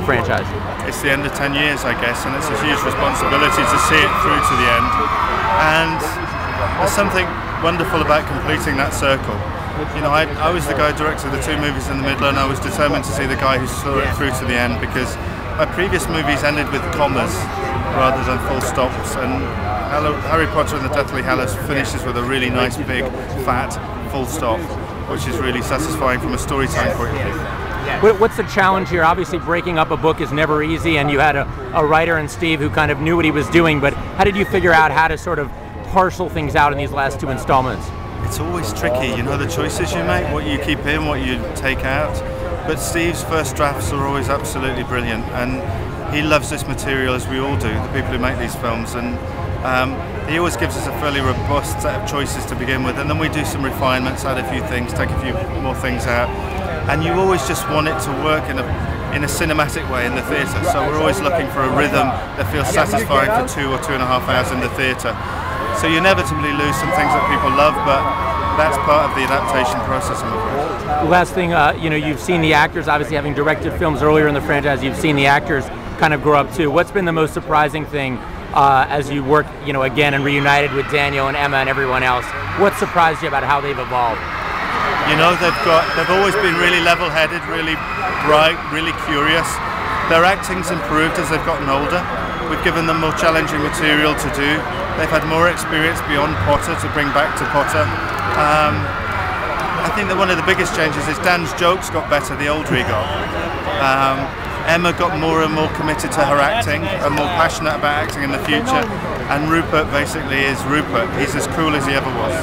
franchise? It's the end of 10 years, I guess, and it's a huge responsibility to see it through to the end. And there's something wonderful about completing that circle. You know, I was the guy who directed the 2 movies in the middle, and I was determined to see the guy who saw it through to the end, because my previous movies ended with commas rather than full stops, and Harry Potter and the Deathly Hallows finishes with a really nice big fat full stop, which is really satisfying from a storytelling point of view. What's the challenge here? Obviously breaking up a book is never easy, and you had a writer in Steve who kind of knew what he was doing, but how did you figure out how to sort of parcel things out in these last 2 installments? It's always tricky, you know, the choices you make, what you keep in, what you take out. But Steve's first drafts are always absolutely brilliant, and he loves this material, as we all do, the people who make these films, and he always gives us a fairly robust set of choices to begin with, and then we do some refinements, add a few things, take a few more things out, and you always just want it to work in a cinematic way in the theatre. So we're always looking for a rhythm that feels satisfying for 2 or 2.5 hours in the theatre. So you inevitably lose some things that people love, but that's part of the adaptation process, I'm afraid. Last thing, you know, you've seen the actors, obviously having directed films earlier in the franchise, you've seen the actors kind of grow up too. What's been the most surprising thing as you work, you know, again and reunited with Daniel and Emma and everyone else? What surprised you about how they've evolved? You know, they've always been really level-headed, really bright, really curious. Their acting's improved as they've gotten older. We've given them more challenging material to do. They've had more experience beyond Potter to bring back to Potter. I think that one of the biggest changes is Dan's jokes got better the older he got. Emma got more and more committed to her acting and more passionate about acting in the future. And Rupert basically is Rupert. He's as cool as he ever was.